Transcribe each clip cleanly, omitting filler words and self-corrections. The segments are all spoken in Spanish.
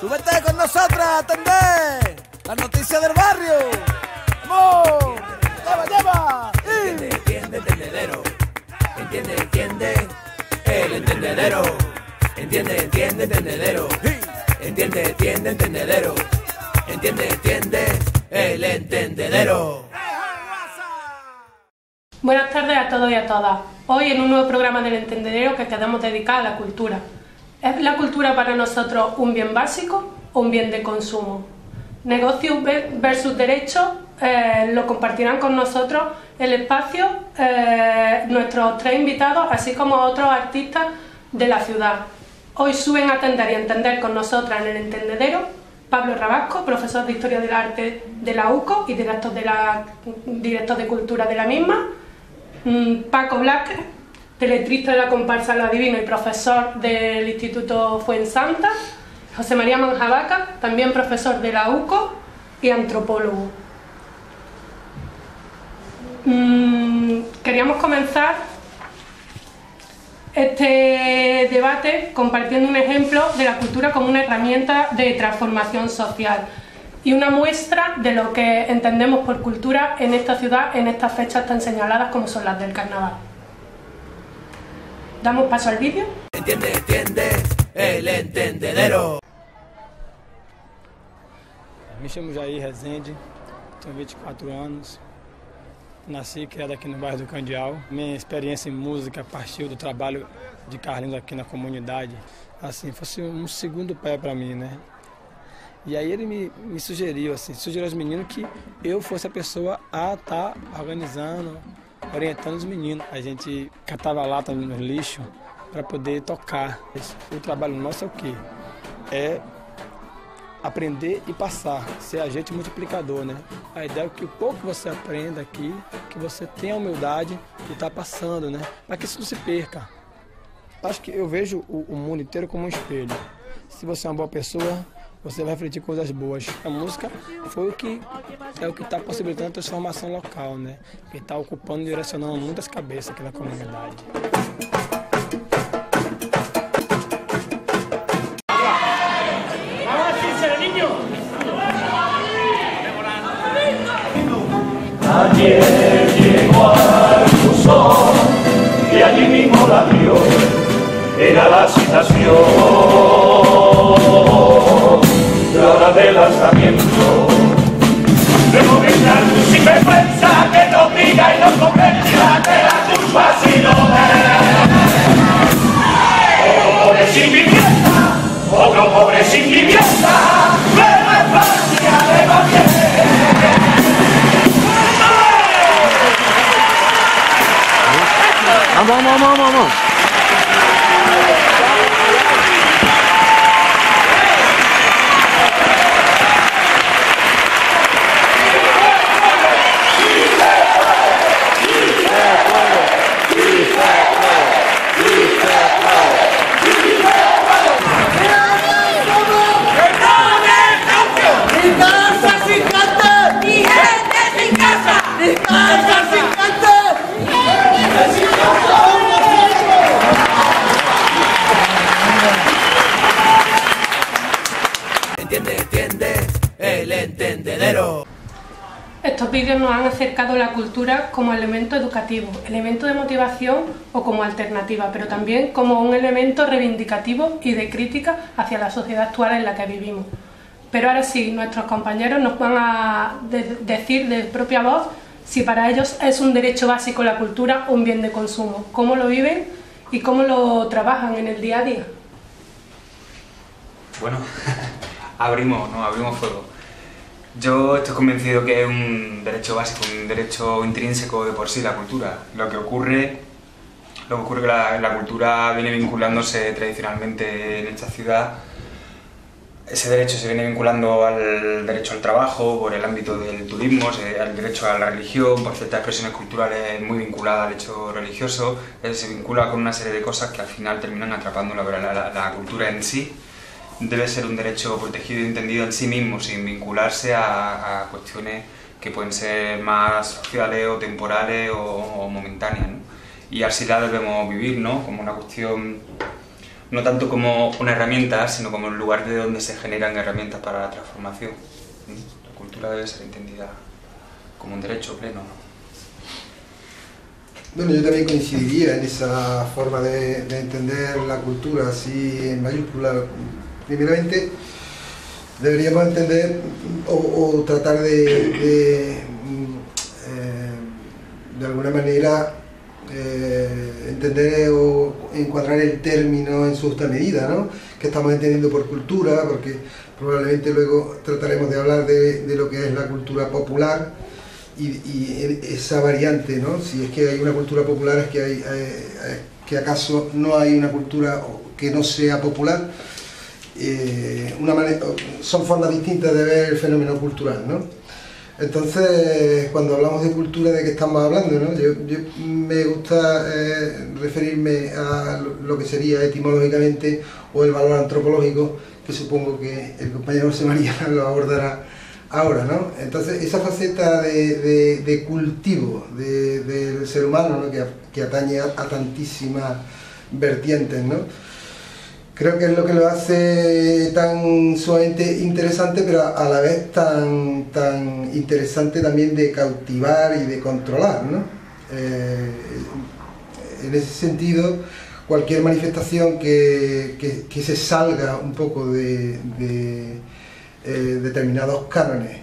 Súbete con nosotras a atender las noticias del barrio. ¡Vamos! ¡Lleva, lleva! Entiende, entiende, entendedero. Entiende, entiende, el entendedero. Entiende, entiende, entendedero. Entiende, entiende, entendedero. Entiende, entiende, el entendedero. Buenas tardes a todos y a todas. Hoy en un nuevo programa del Entendedero que queremos dedicar a la cultura. ¿Es la cultura para nosotros un bien básico o un bien de consumo? Negocios versus derechos lo compartirán con nosotros el espacio nuestros tres invitados, así como otros artistas de la ciudad. Hoy suben a atender y entender con nosotras en el Entendedero Pablo Rabasco, profesor de Historia del Arte de la UCO y director de Cultura de la misma. Paco Blázquez, letrista de la comparsa Lo Adivino y profesor del Instituto Fuensanta. José María Manjabaca, también profesor de la UCO y antropólogo. Queríamos comenzar este debate compartiendo un ejemplo de la cultura como una herramienta de transformación social y una muestra de lo que entendemos por cultura en esta ciudad en estas fechas tan señaladas como son las del carnaval. ¿Damos paso al vídeo? Entiende, entiende, el entendedero. Me chamo Jair Rezende, tenho 24 anos, nasci e criado aqui no bairro do Candeal. Minha experiência em música partiu do trabalho de Carlinhos aqui na comunidade. Assim, fosse um segundo pé para mim, né? E aí ele me sugeriu aos meninos que eu fosse a pessoa a estar organizando, orientando os meninos. A gente catava lata no lixo para poder tocar. O trabalho nosso é o quê? É aprender e passar, ser agente multiplicador, né? A ideia é que o pouco que você aprenda aqui, que você tenha a humildade de estar passando, né? Para que isso não se perca. Acho que eu vejo o mundo inteiro como um espelho. Se você é uma boa pessoa, você vai refletir coisas boas. A música foi o que está possibilitando a transformação local, né? Que está ocupando e direcionando muitas cabeças aqui na comunidade. Ayer llegó al buzón y allí mismo la vio, era la citación, la hora del lanzamiento. De gobernar sin vergüenza que nos diga y nos convenza que la culpa ha sido otro pobre sin vivienda, otro pobre sin vivienda, nueva España de gobierno. Vamos. Estos vídeos nos han acercado a la cultura como elemento educativo, elemento de motivación o como alternativa, pero también como un elemento reivindicativo y de crítica hacia la sociedad actual en la que vivimos. Pero ahora sí, nuestros compañeros nos van a decir de propia voz si para ellos es un derecho básico la cultura o un bien de consumo, cómo lo viven y cómo lo trabajan en el día a día. Bueno, abrimos fuego. Yo estoy convencido que es un derecho básico, un derecho intrínseco de por sí la cultura. Lo que ocurre que la cultura viene vinculándose tradicionalmente en esta ciudad. Ese derecho se viene vinculando al derecho al trabajo, por el ámbito del turismo, al derecho a la religión, por ciertas expresiones culturales muy vinculadas al hecho religioso. Se vincula con una serie de cosas que al final terminan atrapándola, pero la cultura en sí debe ser un derecho protegido y entendido en sí mismo, sin vincularse a cuestiones que pueden ser más sociales o temporales o momentáneas, ¿no? Y así la debemos vivir, ¿no? Como una cuestión no tanto como una herramienta, sino como el lugar de donde se generan herramientas para la transformación. La cultura debe ser entendida como un derecho pleno. Bueno, yo también coincidiría en esa forma de entender la cultura así en mayúscula. Primeramente, deberíamos entender o tratar de alguna manera entender o encuadrar el término en su justa medida, ¿no? Que estamos entendiendo por cultura, porque probablemente luego trataremos de hablar de lo que es la cultura popular y esa variante, ¿no? Si es que hay una cultura popular, es que que acaso no hay una cultura que no sea popular. Son formas distintas de ver el fenómeno cultural, ¿no? Entonces, cuando hablamos de cultura, ¿de qué estamos hablando, no? Yo me gusta referirme a lo que sería etimológicamente o el valor antropológico, que supongo que el compañero José María lo abordará ahora, ¿no? Entonces, esa faceta de cultivo del ser humano, ¿no? que atañe a tantísimas vertientes, ¿no? Creo que es lo que lo hace tan sumamente interesante, pero a la vez tan interesante también de cautivar y de controlar, ¿no? En ese sentido, cualquier manifestación que se salga un poco de determinados cánones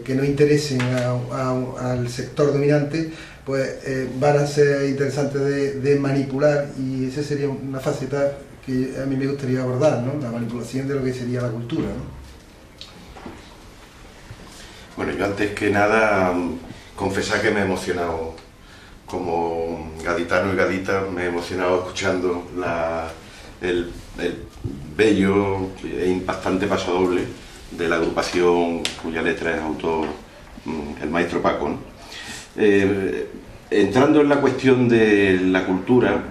que no interesen al sector dominante, pues van a ser interesantes de manipular, y esa sería una faceta que a mí me gustaría abordar, ¿no? La manipulación de lo que sería la cultura, ¿no? Bueno, yo antes que nada confesar que me he emocionado como gaditano y gadita, me he emocionado escuchando el bello e impactante pasodoble de la agrupación cuya letra es autor el maestro Paco, ¿no? Entrando en la cuestión de la cultura,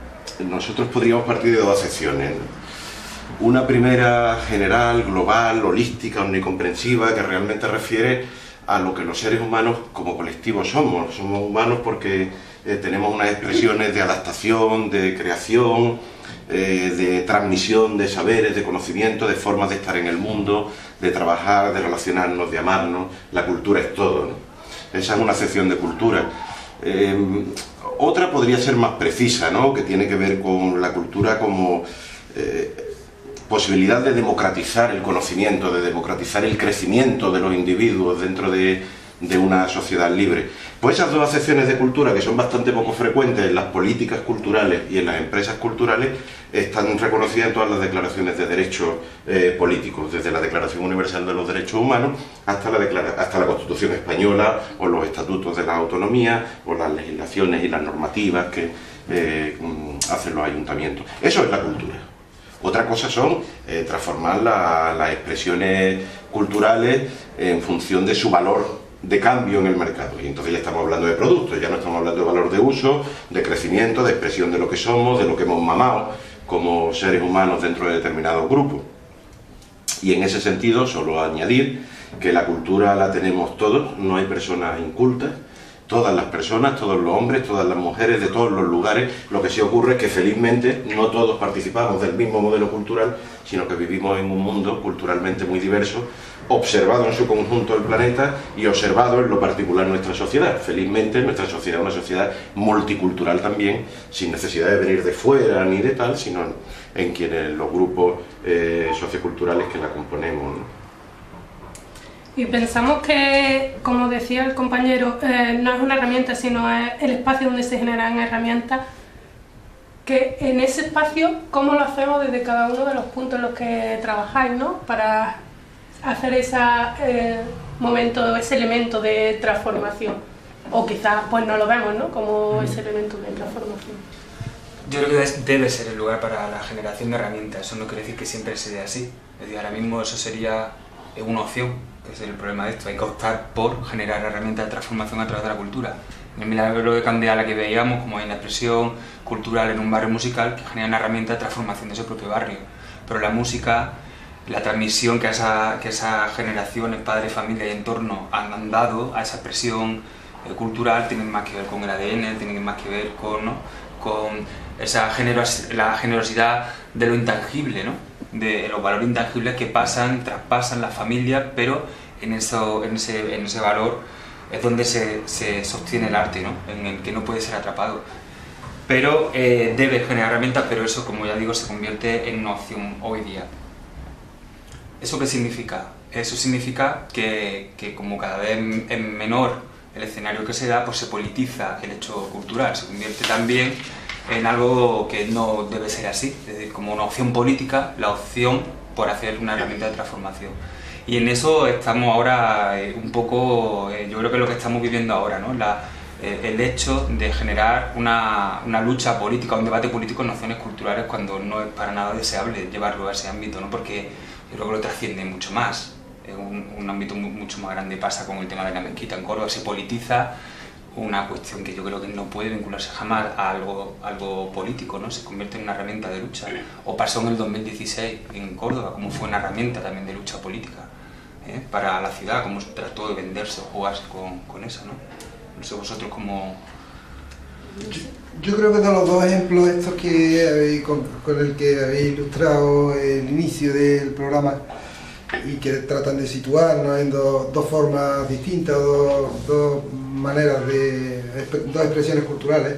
nosotros podríamos partir de dos acepciones, ¿no? Una primera general, global, holística, omnicomprensiva, que realmente refiere a lo que los seres humanos como colectivo somos. Somos humanos porque tenemos unas expresiones de adaptación, de creación, de transmisión de saberes, de conocimiento, de formas de estar en el mundo, de trabajar, de relacionarnos, de amarnos. La cultura es todo, ¿no? Esa es una acepción de cultura. Otra podría ser más precisa, ¿no? Que tiene que ver con la cultura como posibilidad de democratizar el conocimiento, de democratizar el crecimiento de los individuos dentro de una sociedad libre. Pues esas dos acepciones de cultura, que son bastante poco frecuentes en las políticas culturales y en las empresas culturales, están reconocidas en todas las declaraciones de derechos políticos, desde la Declaración Universal de los Derechos Humanos hasta la Constitución Española, o los estatutos de la autonomía, o las legislaciones y las normativas que hacen los ayuntamientos. Eso es la cultura. Otra cosa son transformar las expresiones culturales en función de su valor de cambio en el mercado, y entonces ya estamos hablando de productos, ya no estamos hablando de valor de uso, de crecimiento, de expresión de lo que somos, de lo que hemos mamado como seres humanos dentro de determinados grupos. Y en ese sentido, solo añadir que la cultura la tenemos todos, no hay personas incultas, todas las personas, todos los hombres, todas las mujeres, de todos los lugares. Lo que sí ocurre es que felizmente no todos participamos del mismo modelo cultural, sino que vivimos en un mundo culturalmente muy diverso, observado en su conjunto el planeta y observado en lo particular nuestra sociedad. Felizmente nuestra sociedad es una sociedad multicultural también, sin necesidad de venir de fuera ni de tal, sino en quienes los grupos socioculturales que la componemos, ¿no? Y pensamos que, como decía el compañero, no es una herramienta, sino es el espacio donde se generan herramientas, que en ese espacio, ¿cómo lo hacemos desde cada uno de los puntos en los que trabajáis, ¿no? Para hacer ese momento, ese elemento de transformación, o quizás pues no lo vemos, ¿no? Como ese elemento de transformación. Yo creo que debe ser el lugar para la generación de herramientas. Eso no quiere decir que siempre sea así. Es decir, ahora mismo eso sería una opción, que es el problema de esto. Hay que optar por generar herramientas de transformación a través de la cultura. En el Milagro de Candela que veíamos, como hay una expresión cultural en un barrio musical que genera una herramienta de transformación de ese propio barrio. Pero la música, la transmisión que esas generaciones, padres, familia y entorno han dado a esa expresión cultural, tienen más que ver con el ADN, tienen más que ver con, ¿no? con la generosidad de lo intangible, ¿no? De los valores intangibles que traspasan las familias, pero en ese valor es donde se sostiene el arte, ¿no? En el que no puede ser atrapado. Pero debe generar herramientas, pero eso, como ya digo, se convierte en una opción hoy día. ¿Eso qué significa? Eso significa que como cada vez es menor el escenario que se da, pues se politiza el hecho cultural, se convierte también en algo que no debe ser así, es decir, como una opción política, la opción por hacer una herramienta de transformación. Y en eso estamos ahora un poco, yo creo que es lo que estamos viviendo ahora, ¿no? El hecho de generar una lucha política, un debate político en nociones culturales cuando no es para nada deseable llevarlo a ese ámbito, ¿no? Porque yo creo que lo trasciende mucho más, es un ámbito mucho más grande. Pasa con el tema de la mezquita en Córdoba, se politiza una cuestión que yo creo que no puede vincularse jamás a algo político, ¿no? Se convierte en una herramienta de lucha. O pasó en el 2016 en Córdoba, como fue una herramienta también de lucha política para la ciudad, como se trató de venderse o jugarse con eso, ¿no? No sé vosotros cómo... Yo creo que de los dos ejemplos estos que con el que habéis ilustrado el inicio del programa y que tratan de situarnos en dos formas distintas, dos maneras dos expresiones culturales.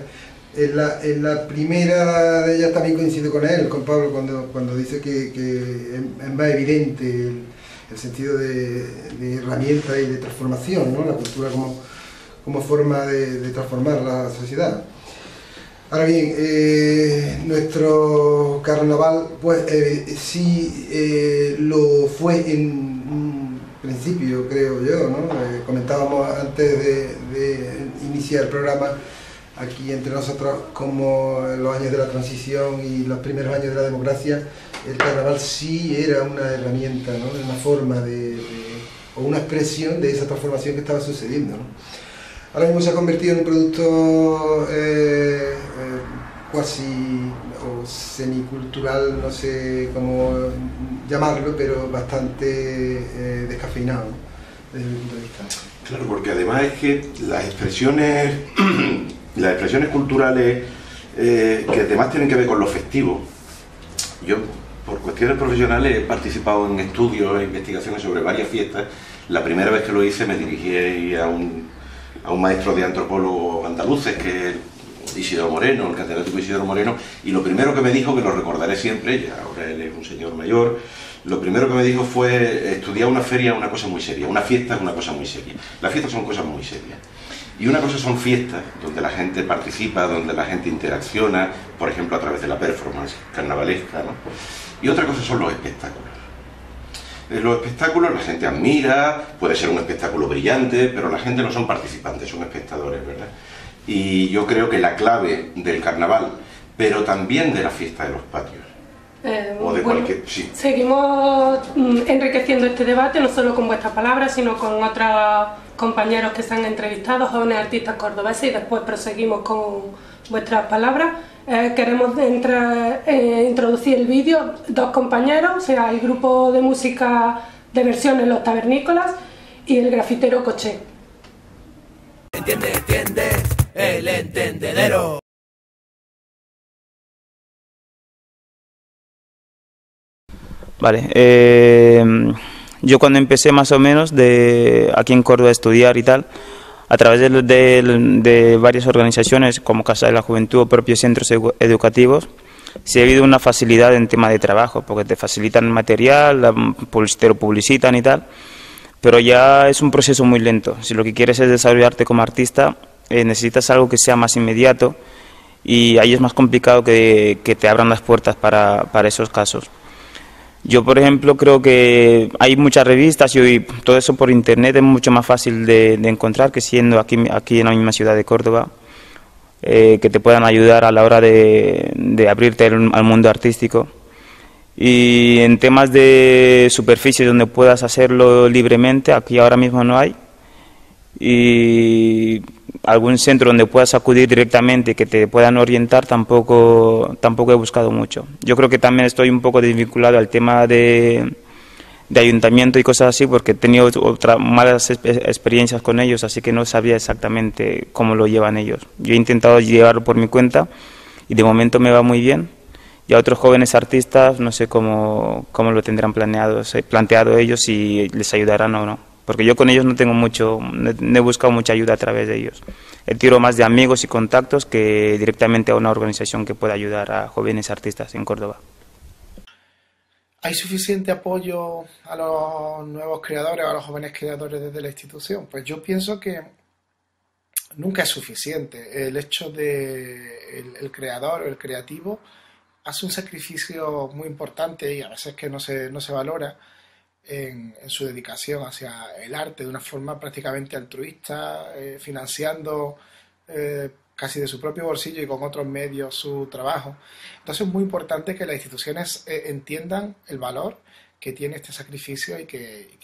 En la primera de ellas también coincido con él, con Pablo, cuando dice que es más evidente el sentido de herramienta y de transformación, ¿no? La cultura como forma de transformar la sociedad. Ahora bien, nuestro carnaval pues sí lo fue en un principio, creo yo, ¿no? Comentábamos antes de iniciar el programa aquí entre nosotros como en los años de la transición y los primeros años de la democracia, el carnaval sí era una herramienta, ¿no? Una forma o una expresión de esa transformación que estaba sucediendo, ¿no? Ahora mismo se ha convertido en un producto cuasi o semicultural, no sé cómo llamarlo, pero bastante descafeinado, ¿no? Desde mi punto de vista. Claro, porque además es que las expresiones culturales que además tienen que ver con lo festivo. Yo, por cuestiones profesionales, he participado en estudios e investigaciones sobre varias fiestas. La primera vez que lo hice me dirigí a un maestro de antropólogos andaluces, que es Isidoro Moreno, el catedrático Isidoro Moreno, y lo primero que me dijo, que lo recordaré siempre, ya ahora él es un señor mayor, lo primero que me dijo fue: estudiar una feria es una cosa muy seria, una fiesta es una cosa muy seria. Las fiestas son cosas muy serias. Y una cosa son fiestas, donde la gente participa, donde la gente interacciona, por ejemplo a través de la performance carnavalesca, ¿no? Y otra cosa son los espectáculos. En los espectáculos la gente admira, puede ser un espectáculo brillante, pero la gente no son participantes, son espectadores, ¿verdad? Y yo creo que la clave del carnaval, pero también de la fiesta de los patios, o de cualquier... Sí. Seguimos enriqueciendo este debate, no solo con vuestras palabras, sino con otros compañeros que se han entrevistado, jóvenes artistas cordobeses, y después proseguimos con vuestras palabras. Queremos introducir el vídeo, dos compañeros, o sea, el grupo de música de versiones Los Tabernícolas y el grafitero Coché. Entiende, el entendedero. Vale, yo cuando empecé más o menos aquí en Córdoba a estudiar y tal, a través de varias organizaciones como Casa de la Juventud o propios centros educativos, sí ha habido una facilidad en tema de trabajo, porque te facilitan el material, te lo publicitan y tal, pero ya es un proceso muy lento. Si lo que quieres es desarrollarte como artista, necesitas algo que sea más inmediato, y ahí es más complicado que te abran las puertas para esos casos. Yo, por ejemplo, creo que hay muchas revistas y todo eso por internet es mucho más fácil de encontrar que siendo aquí en la misma ciudad de Córdoba, que te puedan ayudar a la hora de abrirte al mundo artístico. Y en temas de superficie donde puedas hacerlo libremente, aquí ahora mismo no hay. Y algún centro donde puedas acudir directamente, que te puedan orientar, tampoco he buscado mucho. Yo creo que también estoy un poco desvinculado al tema de ayuntamiento y cosas así, porque he tenido malas experiencias con ellos, así que no sabía exactamente cómo lo llevan ellos. Yo he intentado llevarlo por mi cuenta y de momento me va muy bien. Y a otros jóvenes artistas no sé cómo lo tendrán planteado ellos, si les ayudarán o no. Porque yo con ellos no he buscado mucha ayuda a través de ellos. Tiro más de amigos y contactos que directamente a una organización que pueda ayudar a jóvenes artistas en Córdoba. ¿Hay suficiente apoyo a los nuevos creadores, a los jóvenes creadores desde la institución? Pues yo pienso que nunca es suficiente. El hecho de el creador o el creativo hace un sacrificio muy importante y a veces que no se valora en su dedicación hacia el arte de una forma prácticamente altruista, financiando casi de su propio bolsillo y con otros medios su trabajo. Entonces es muy importante que las instituciones entiendan el valor que tiene este sacrificio y que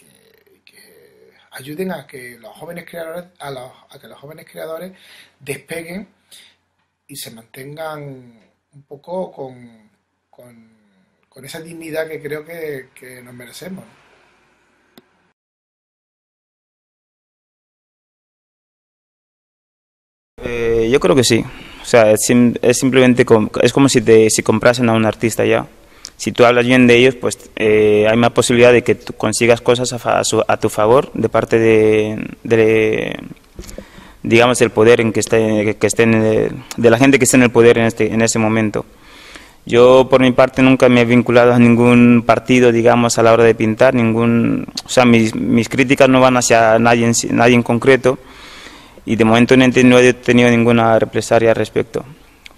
ayuden a que los jóvenes creadores a que los jóvenes creadores despeguen y se mantengan un poco con esa dignidad que creo que nos merecemos. Yo creo que sí. O sea, es simplemente es como si comprasen a un artista ya. Si tú hablas bien de ellos, pues hay más posibilidad de que tú consigas cosas a tu favor de parte digamos, del poder en que estén de la gente que esté en el poder en ese momento. Yo, por mi parte, nunca me he vinculado a ningún partido, digamos, a la hora de pintar. O sea, mis críticas no van hacia nadie en concreto. Y de momento no he tenido ninguna represalia al respecto.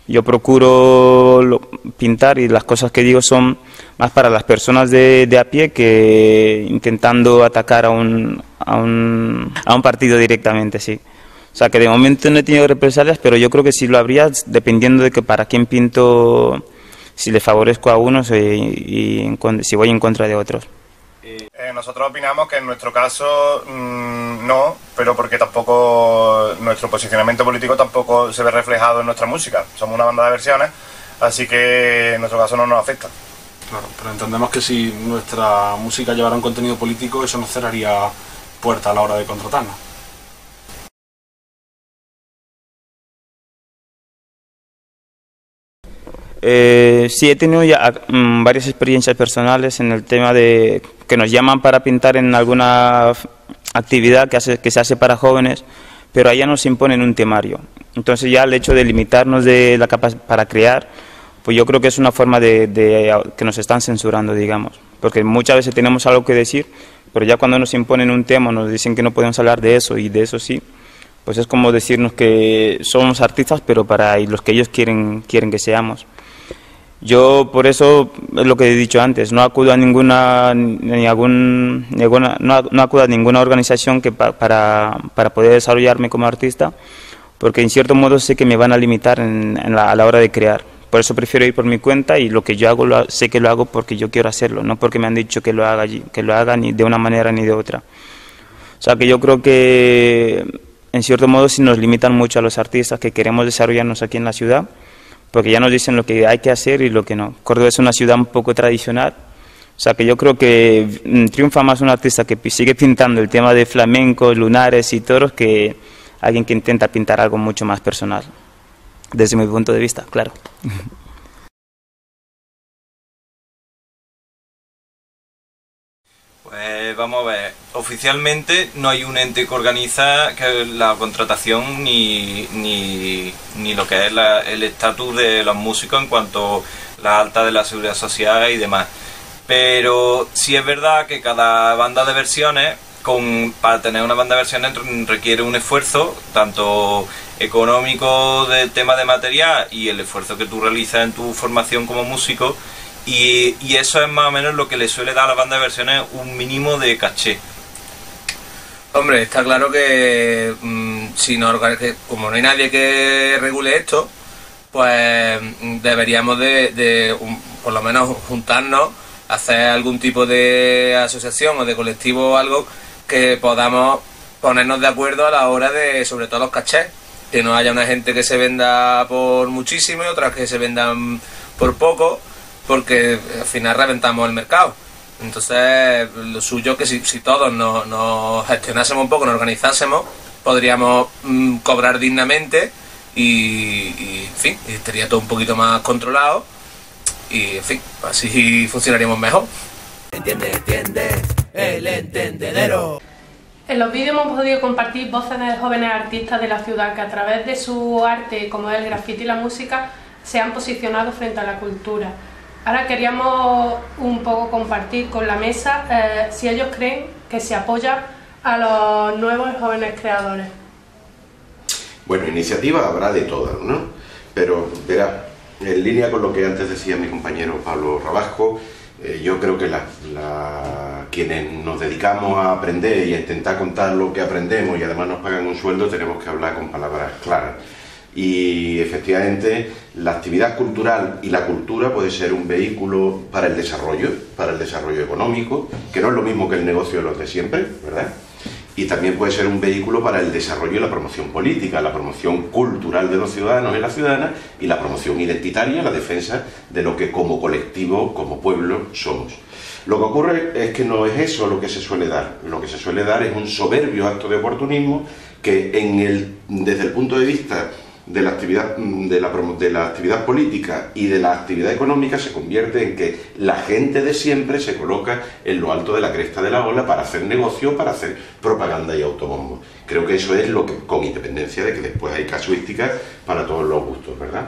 Yo procuro pintar y las cosas que digo son más para las personas de a pie que intentando atacar a un partido directamente, sí. O sea que de momento no he tenido represalias, pero yo creo que sí lo habría, dependiendo de que para quién pinto, si le favorezco a unos y si voy en contra de otros. Nosotros opinamos que en nuestro caso no, pero porque tampoco nuestro posicionamiento político tampoco se ve reflejado en nuestra música. Somos una banda de versiones, así que en nuestro caso no nos afecta. Claro, pero entendemos que si nuestra música llevara un contenido político, eso nos cerraría puertas a la hora de contratarnos. Sí, he tenido ya varias experiencias personales en el tema de que nos llaman para pintar en alguna actividad que se hace para jóvenes, pero allá nos imponen un temario. Entonces ya el hecho de limitarnos para crear, pues yo creo que es una forma que nos están censurando, digamos, porque muchas veces tenemos algo que decir, pero ya cuando nos imponen un tema, nos dicen que no podemos hablar de eso y de eso sí, pues es como decirnos que somos artistas, pero para los que ellos quieren que seamos. Yo por eso es lo que he dicho antes, no acudo a ninguna organización para poder desarrollarme como artista, porque en cierto modo sé que me van a limitar a la hora de crear. Por eso prefiero ir por mi cuenta y lo que yo hago sé que lo hago porque yo quiero hacerlo, no porque me han dicho que lo haga ni de una manera ni de otra. O sea que yo creo que en cierto modo sí nos limitan mucho a los artistas que queremos desarrollarnos aquí en la ciudad, porque ya nos dicen lo que hay que hacer y lo que no. Córdoba es una ciudad un poco tradicional, o sea que yo creo que triunfa más un artista que sigue pintando el tema de flamencos, lunares y toros que alguien que intenta pintar algo mucho más personal, desde mi punto de vista, claro. Pues vamos a ver, oficialmente no hay un ente que organiza la contratación ni lo que es el estatus de los músicos en cuanto a la alta de la seguridad social y demás. Pero sí es verdad que cada banda de versiones, para tener una banda de versiones requiere un esfuerzo, tanto económico del tema de material y el esfuerzo que tú realizas en tu formación como músico. Y eso es más o menos lo que le suele dar a las bandas de versiones un mínimo de caché. Hombre, está claro que como no hay nadie que regule esto, pues deberíamos por lo menos juntarnos, hacer algún tipo de asociación o de colectivo o algo que podamos ponernos de acuerdo a la hora de, sobre todo los cachés, que no haya una gente que se venda por muchísimo y otras que se vendan por poco, porque al final reventamos el mercado. Entonces lo suyo es que si todos nos gestionásemos un poco, nos organizásemos, podríamos cobrar dignamente y en fin, estaría todo un poquito más controlado y en fin, así funcionaríamos mejor. Entiende el entendedero. En los vídeos hemos podido compartir voces de jóvenes artistas de la ciudad que a través de su arte, como es el grafiti y la música, se han posicionado frente a la cultura. Ahora queríamos un poco compartir con la mesa si ellos creen que se apoya a los nuevos jóvenes creadores. Bueno, iniciativa habrá de todas, ¿no? Pero, verá, en línea con lo que antes decía mi compañero Pablo Rabasco, yo creo que quienes nos dedicamos a aprender y a intentar contar lo que aprendemos y además nos pagan un sueldo, tenemos que hablar con palabras claras. Y efectivamente la actividad cultural y la cultura puede ser un vehículo para el desarrollo económico, que no es lo mismo que el negocio de los de siempre, ¿verdad? Y también puede ser un vehículo para el desarrollo y la promoción política, la promoción cultural de los ciudadanos y las ciudadanas y la promoción identitaria, la defensa de lo que como colectivo, como pueblo, somos. Lo que ocurre es que no es eso lo que se suele dar. Lo que se suele dar es un soberbio acto de oportunismo que desde el punto de vista de la actividad política y de la actividad económica se convierte en que la gente de siempre se coloca en lo alto de la cresta de la ola para hacer negocio, para hacer propaganda y autobombo. Creo que eso es lo que, con independencia de que después hay casuísticas para todos los gustos, ¿verdad?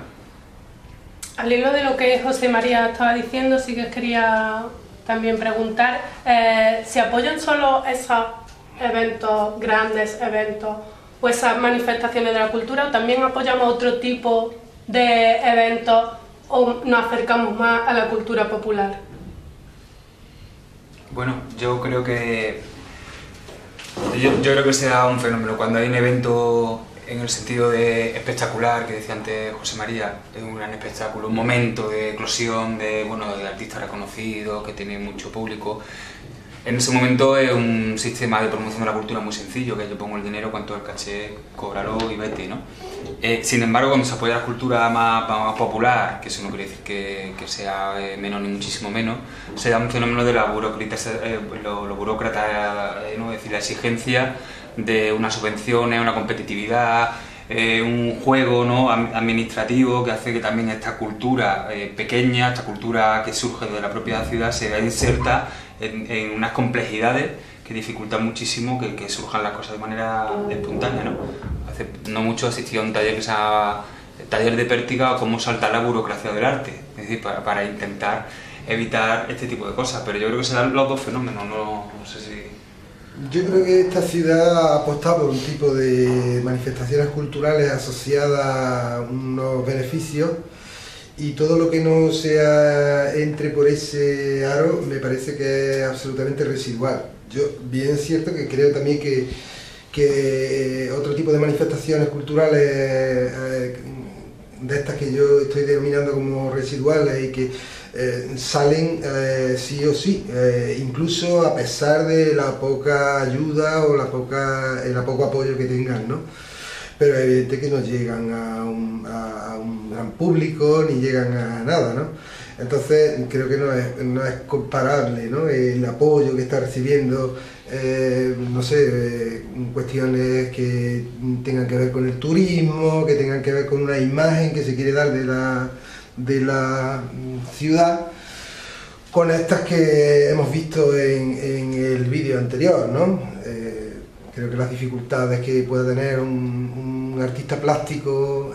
Al hilo de lo que José María estaba diciendo, sí que quería también preguntar, ¿se apoyan solo esos eventos, grandes eventos, o esas manifestaciones de la cultura, o también apoyamos otro tipo de eventos o nos acercamos más a la cultura popular? Bueno, yo creo que se da un fenómeno cuando hay un evento en el sentido de espectacular, que decía antes José María, es un gran espectáculo, un momento de eclosión de artistas reconocidos, que tiene mucho público. En ese momento es un sistema de promoción de la cultura muy sencillo, que yo pongo el dinero, cuánto es el caché, cóbralo y vete, ¿no? Sin embargo, cuando se apoya la cultura más popular, que eso no quiere decir que sea menos ni muchísimo menos, se da un fenómeno de lo burócrata, ¿no? Es decir, la exigencia de unas subvenciones, una competitividad, un juego, ¿no?, administrativo, que hace que también esta cultura pequeña, esta cultura que surge de la propia ciudad, se vea inserta en unas complejidades que dificultan muchísimo que surjan las cosas de manera espontánea, ¿no? Hace no mucho asistí a un taller que se llama Taller de Pértiga, cómo saltar la burocracia del arte, es decir, para intentar evitar este tipo de cosas, pero yo creo que se dan los dos fenómenos, no sé si... Yo creo que esta ciudad ha apostado por un tipo de manifestaciones culturales asociadas a unos beneficios, y todo lo que no entre por ese aro me parece que es absolutamente residual. Yo bien es cierto que creo también que otro tipo de manifestaciones culturales de estas que yo estoy denominando como residuales y que salen sí o sí, incluso a pesar de la poca ayuda o el poco apoyo que tengan, ¿no? Pero es evidente que no llegan a un gran público ni llegan a nada, ¿no? Entonces creo que no es comparable, ¿no?, el apoyo que está recibiendo, no sé, cuestiones que tengan que ver con el turismo, que tengan que ver con una imagen que se quiere dar de la ciudad, con estas que hemos visto en el vídeo anterior, ¿no? Creo que las dificultades que pueda tener un artista plástico,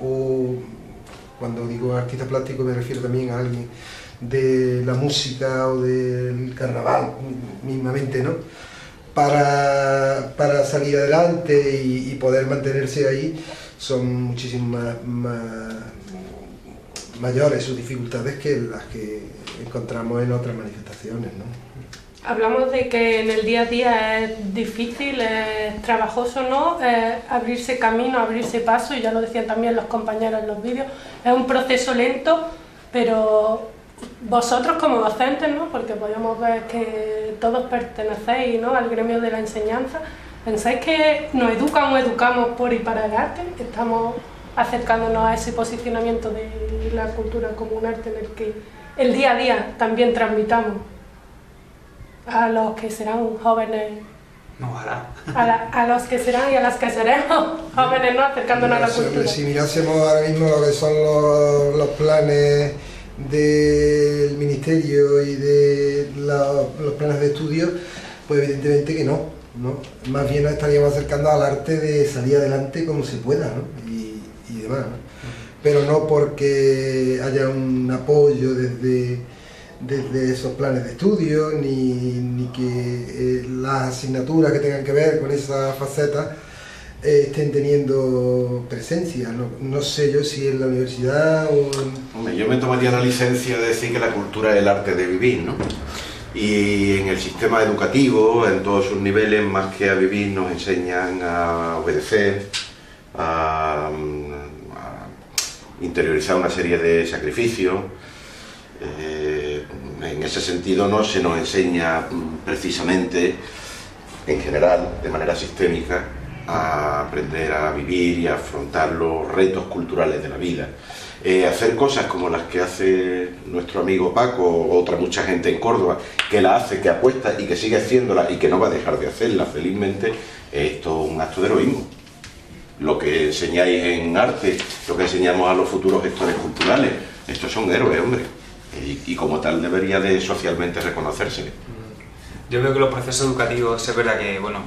o cuando digo artista plástico me refiero también a alguien de la música o del carnaval mismamente, ¿no?, para salir adelante y poder mantenerse ahí, son muchísimo mayores sus dificultades que las que encontramos en otras manifestaciones, ¿no? Hablamos de que en el día a día es difícil, es trabajoso, ¿no?, abrirse camino, abrirse paso, y ya lo decían también los compañeros en los vídeos, es un proceso lento, pero vosotros como docentes, ¿no?, porque podemos ver que todos pertenecéis, ¿no?, al gremio de la enseñanza, ¿pensáis que nos educan o educamos por y para el arte? ¿Estamos acercándonos a ese posicionamiento de la cultura como un arte en el que el día a día también transmitamos a los que serán jóvenes Ojalá. A los que serán y a las que seremos jóvenes, ¿no? Acercándonos a la cultura. Si mirásemos ahora mismo lo que son los planes del Ministerio y de los planes de estudio, pues evidentemente que no. Más bien nos estaríamos acercando al arte de salir adelante como se pueda, ¿no? y demás, ¿no? Pero no porque haya un apoyo desde esos planes de estudio, ni que las asignaturas que tengan que ver con esa faceta estén teniendo presencia. No sé yo si en la universidad o... Hombre, yo me tomaría la licencia de decir que la cultura es el arte de vivir, ¿no? Y en el sistema educativo, en todos sus niveles, más que a vivir, nos enseñan a obedecer, a interiorizar una serie de sacrificios. En ese sentido no se nos enseña precisamente, en general, de manera sistémica, a aprender a vivir y a afrontar los retos culturales de la vida. Hacer cosas como las que hace nuestro amigo Paco o otra mucha gente en Córdoba, que la hace, que apuesta y que sigue haciéndola y que no va a dejar de hacerla, felizmente, es todo un acto de heroísmo. Lo que enseñáis en arte, lo que enseñamos a los futuros gestores culturales, estos son héroes, hombre, y como tal debería de socialmente reconocerse. Yo veo que los procesos educativos, es verdad que, bueno,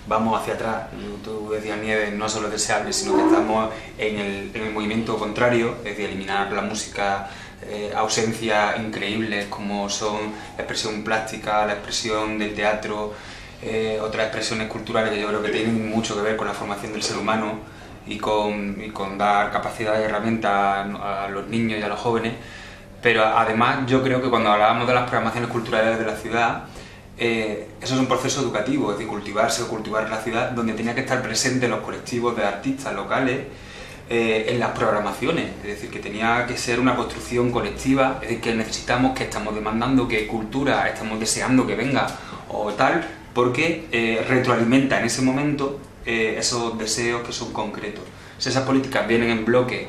vamos hacia atrás, y tú decías, Nieves, no solo es deseable, sino que estamos en el movimiento contrario, es decir, eliminar la música, ausencias increíbles como son la expresión plástica, la expresión del teatro, otras expresiones culturales que yo creo que tienen mucho que ver con la formación del ser humano y con dar capacidad de herramientas a los niños y a los jóvenes. Pero además yo creo que cuando hablábamos de las programaciones culturales de la ciudad, eso es un proceso educativo, es decir, cultivarse o cultivar la ciudad, donde tenía que estar presentes los colectivos de artistas locales en las programaciones, es decir, que tenía que ser una construcción colectiva, es decir, que necesitamos, que estamos demandando, que cultura estamos deseando que venga o tal, porque retroalimenta en ese momento esos deseos que son concretos. Si esas políticas vienen en bloque,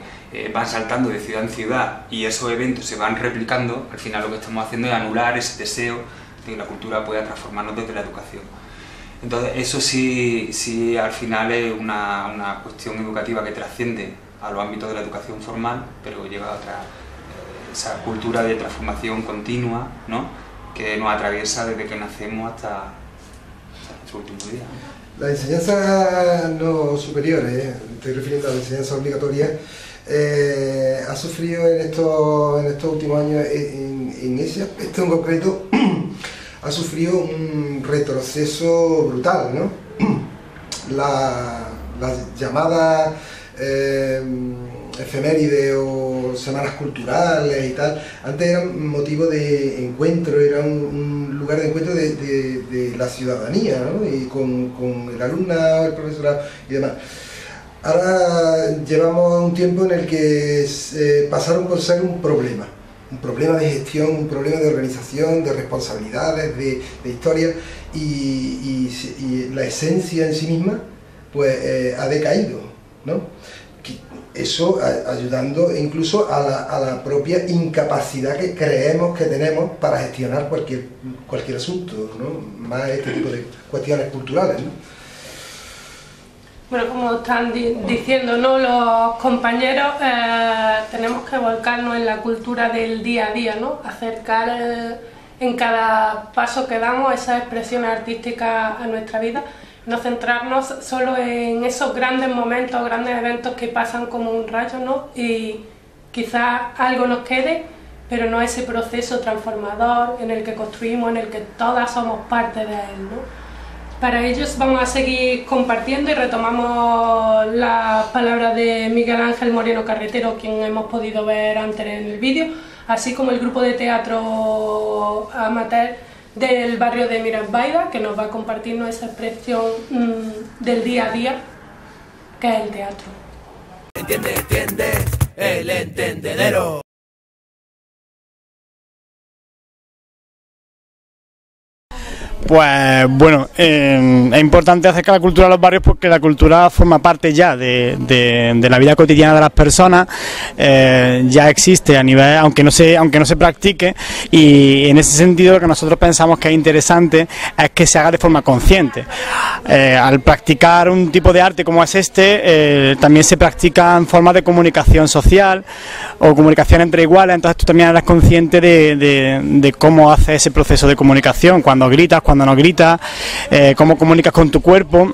van saltando de ciudad en ciudad y esos eventos se van replicando, al final lo que estamos haciendo es anular ese deseo de que la cultura pueda transformarnos desde la educación. Entonces eso sí al final es una cuestión educativa que trasciende a los ámbitos de la educación formal, pero lleva a otra, esa cultura de transformación continua, ¿no?, que nos atraviesa desde que nacemos hasta su último día. La enseñanza no superior, estoy refiriendo a la enseñanza obligatoria, ha sufrido en estos últimos años, en ese aspecto en concreto, ha sufrido un retroceso brutal, ¿no? Las llamadas efemérides o semanas culturales y tal, antes eran motivo de encuentro, era un lugar de encuentro de la ciudadanía, ¿no? Y con el alumnado, el profesorado y demás. Ahora llevamos un tiempo en el que pasaron por ser un problema de gestión, un problema de organización, de responsabilidades, de historia, y la esencia en sí misma pues ha decaído, ¿no? Eso ayudando incluso a la propia incapacidad que creemos que tenemos para gestionar cualquier asunto, ¿no? Más este tipo de cuestiones culturales, ¿no? Bueno, como están diciendo, ¿no?, los compañeros, tenemos que volcarnos en la cultura del día a día, ¿no? Acercar en cada paso que damos esas expresiones artísticas a nuestra vida, no centrarnos solo en esos grandes momentos, grandes eventos que pasan como un rayo, ¿no? Y quizás algo nos quede, pero no ese proceso transformador en el que construimos, en el que todas somos parte de él, ¿no? Para ellos vamos a seguir compartiendo y retomamos las palabras de Miguel Ángel Moreno Carretero, quien hemos podido ver antes en el vídeo, así como el grupo de teatro amateur del barrio de Mirasbaida, que nos va a compartirnos esa expresión del día a día, que es el teatro. Entiende, el entendedero. Pues bueno, es importante acercar la cultura a los barrios porque la cultura forma parte ya de la vida cotidiana de las personas, ya existe a nivel, aunque no se practique, y en ese sentido lo que nosotros pensamos que es interesante es que se haga de forma consciente. Al practicar un tipo de arte como es este, también se practican formas de comunicación social o comunicación entre iguales, entonces tú también eres consciente de cómo hace ese proceso de comunicación, cuando gritas, cuando no gritas, cómo comunicas con tu cuerpo.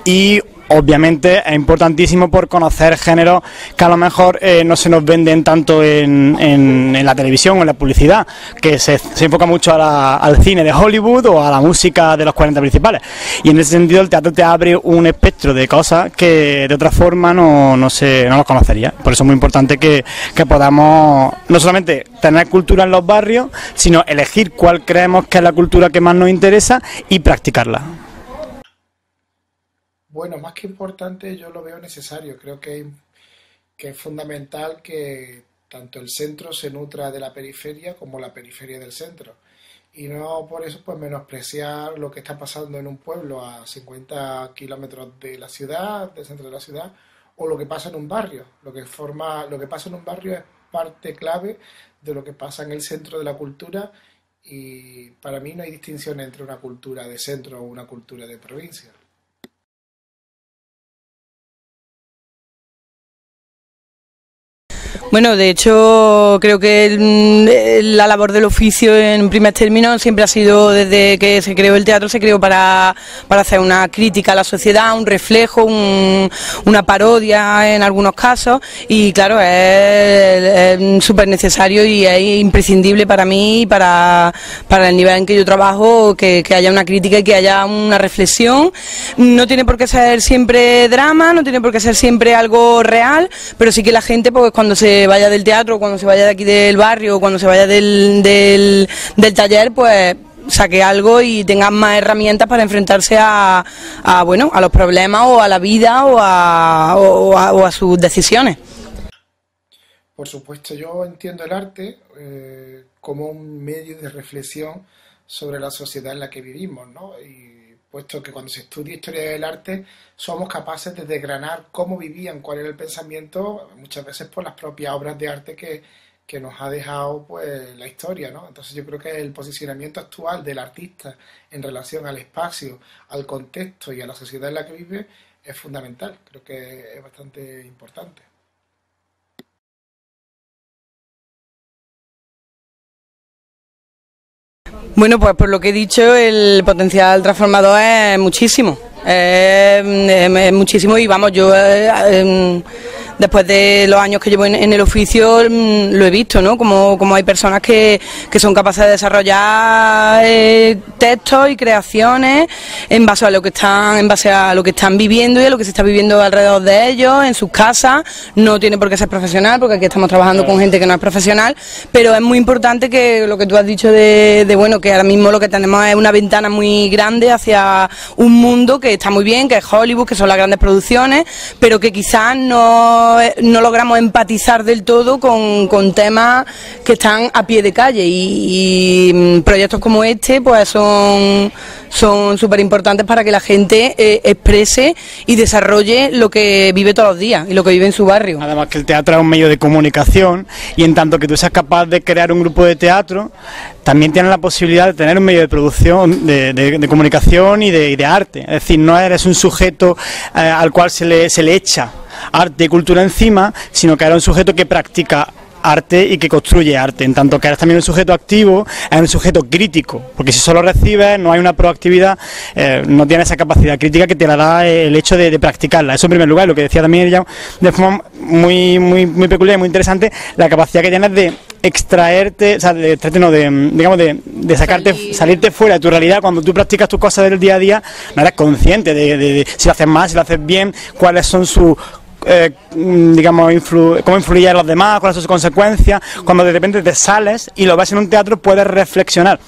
Y obviamente es importantísimo por conocer géneros que a lo mejor no se nos venden tanto en la televisión o en la publicidad, que se enfoca mucho al cine de Hollywood o a la música de los 40 principales. Y en ese sentido el teatro te abre un espectro de cosas que de otra forma no los conocerías. Por eso es muy importante que podamos no solamente tener cultura en los barrios, sino elegir cuál creemos que es la cultura que más nos interesa y practicarla. Bueno, más que importante, yo lo veo necesario. Creo que es fundamental que tanto el centro se nutra de la periferia como la periferia del centro. Y no por eso pues menospreciar lo que está pasando en un pueblo a 50 kilómetros de la ciudad, del centro de la ciudad, o lo que pasa en un barrio. Lo que pasa en un barrio es parte clave de lo que pasa en el centro de la cultura, y para mí no hay distinción entre una cultura de centro o una cultura de provincia. Bueno, de hecho, creo que la labor del oficio en primer término siempre ha sido, desde que se creó el teatro, se creó para hacer una crítica a la sociedad, un reflejo, una parodia en algunos casos, y claro, es súper necesario y es imprescindible para mí y para el nivel en que yo trabajo, que haya una crítica y que haya una reflexión. No tiene por qué ser siempre drama, no tiene por qué ser siempre algo real, pero sí que la gente, pues cuando se vaya del teatro, cuando se vaya de aquí del barrio, cuando se vaya del taller, pues saque algo y tenga más herramientas para enfrentarse a los problemas o a la vida o a sus decisiones. Por supuesto, yo entiendo el arte como un medio de reflexión sobre la sociedad en la que vivimos, ¿no? Y puesto que cuando se estudia historia del arte somos capaces de desgranar cómo vivían, cuál era el pensamiento, muchas veces por las propias obras de arte que nos ha dejado pues la historia, ¿no? Entonces yo creo que el posicionamiento actual del artista en relación al espacio, al contexto y a la sociedad en la que vive es fundamental, creo que es bastante importante. Bueno, pues por lo que he dicho, el potencial transformador es muchísimo. Es muchísimo, y vamos, yo después de los años que llevo en el oficio lo he visto, ¿no? Como hay personas que son capaces de desarrollar textos y creaciones en base a lo que están viviendo y a lo que se está viviendo alrededor de ellos, en sus casas. No tiene por qué ser profesional, porque aquí estamos trabajando con gente que no es profesional, pero es muy importante que lo que tú has dicho bueno, que ahora mismo lo que tenemos es una ventana muy grande hacia un mundo que está muy bien, que es Hollywood, que son las grandes producciones, pero que quizás no logramos empatizar del todo con temas que están a pie de calle, y proyectos como este pues son súper importantes para que la gente exprese y desarrolle lo que vive todos los días y lo que vive en su barrio. Además que el teatro es un medio de comunicación, y en tanto que tú seas capaz de crear un grupo de teatro, también tienes la posibilidad de tener un medio de producción, de comunicación y de arte. Es decir, no eres un sujeto al cual se le echa arte y cultura encima, sino que eres un sujeto que practica arte y que construye arte, en tanto que eres también un sujeto activo, es un sujeto crítico, porque si solo recibes, no hay una proactividad, no tienes esa capacidad crítica que te la da el hecho de practicarla. Eso en primer lugar. Lo que decía también ella de forma muy peculiar y muy interesante, la capacidad que tienes de extraerte, o sea, de sacarte, salirte fuera de tu realidad. Cuando tú practicas tus cosas del día a día, no eres consciente de si lo haces mal, si lo haces bien, cuáles son sus cómo influye en los demás, cuáles son sus consecuencias. Cuando de repente te sales y lo ves en un teatro, puedes reflexionar.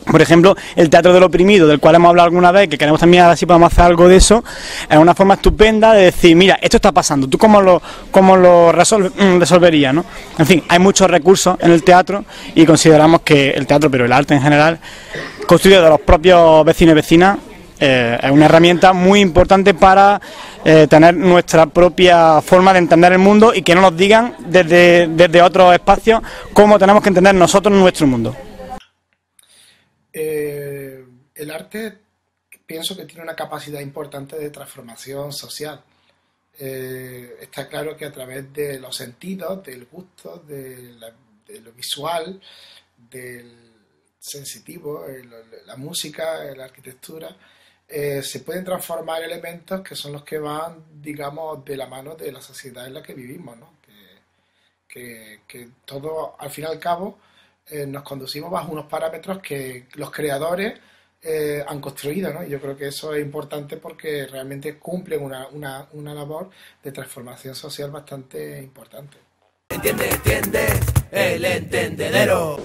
Por ejemplo, el teatro del oprimido, del cual hemos hablado alguna vez, que queremos también, a ver si podemos hacer algo de eso, es una forma estupenda de decir, mira, esto está pasando, ¿tú cómo lo resolverías, ¿no? En fin, hay muchos recursos en el teatro, y consideramos que el teatro, pero el arte en general, construido de los propios vecinos y vecinas, es una herramienta muy importante para tener nuestra propia forma de entender el mundo y que no nos digan desde otros espacios cómo tenemos que entender nosotros nuestro mundo. El arte pienso que tiene una capacidad importante de transformación social. Está claro que a través de los sentidos, del gusto, de lo visual, del sensitivo, la música, la arquitectura, se pueden transformar elementos que son los que van, digamos, de la mano de la sociedad en la que vivimos, ¿no? Que todo, al fin y al cabo, nos conducimos bajo unos parámetros que los creadores han construido, ¿no? Y yo creo que eso es importante porque realmente cumplen una labor de transformación social bastante importante. Entiende, el entendedero.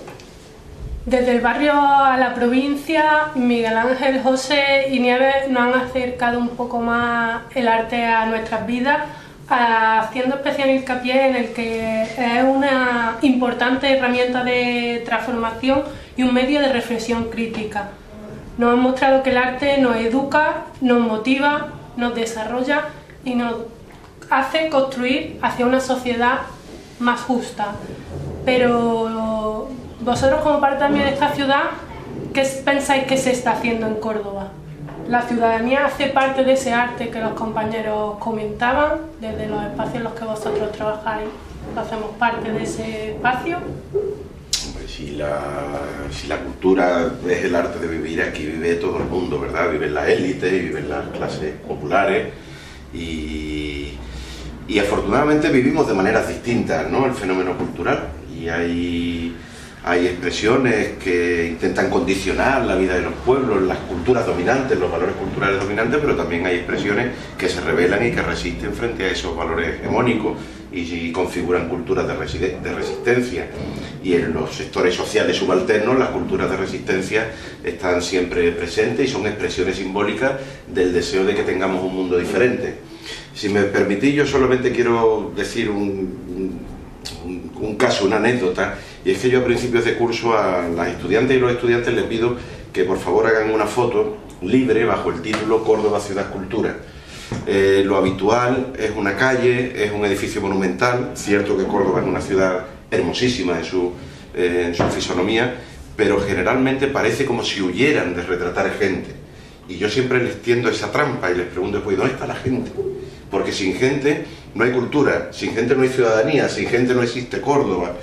Desde el barrio a la provincia, Miguel Ángel, José y Nieves nos han acercado un poco más el arte a nuestras vidas, haciendo especial hincapié en el que es una importante herramienta de transformación y un medio de reflexión crítica. Nos han mostrado que el arte nos educa, nos motiva, nos desarrolla y nos hace construir hacia una sociedad más justa. Pero vosotros, como parte también de esta ciudad, ¿qué pensáis que se está haciendo en Córdoba? ¿La ciudadanía hace parte de ese arte que los compañeros comentaban, desde los espacios en los que vosotros trabajáis? ¿Hacemos parte de ese espacio? Hombre, si la cultura es el arte de vivir, aquí vive todo el mundo, ¿verdad? Viven las élites, viven las clases populares y afortunadamente vivimos de maneras distintas, ¿no?, el fenómeno cultural. Y hay expresiones que intentan condicionar la vida de los pueblos, las culturas dominantes, los valores culturales dominantes, pero también hay expresiones que se rebelan y que resisten frente a esos valores hegemónicos y configuran culturas de resistencia. Y en los sectores sociales subalternos las culturas de resistencia están siempre presentes y son expresiones simbólicas del deseo de que tengamos un mundo diferente. Si me permitís, yo solamente quiero decir un caso, una anécdota, y es que yo a principios de curso a las estudiantes y los estudiantes les pido que por favor hagan una foto libre bajo el título Córdoba Ciudad Cultura. Lo habitual es una calle, es un edificio monumental, cierto que Córdoba es una ciudad hermosísima en su fisonomía, pero generalmente parece como si huyeran de retratar gente. Y yo siempre les tiendo esa trampa y les pregunto, pues, ¿dónde está la gente? Porque sin gente no hay cultura, sin gente no hay ciudadanía, sin gente no existe Córdoba.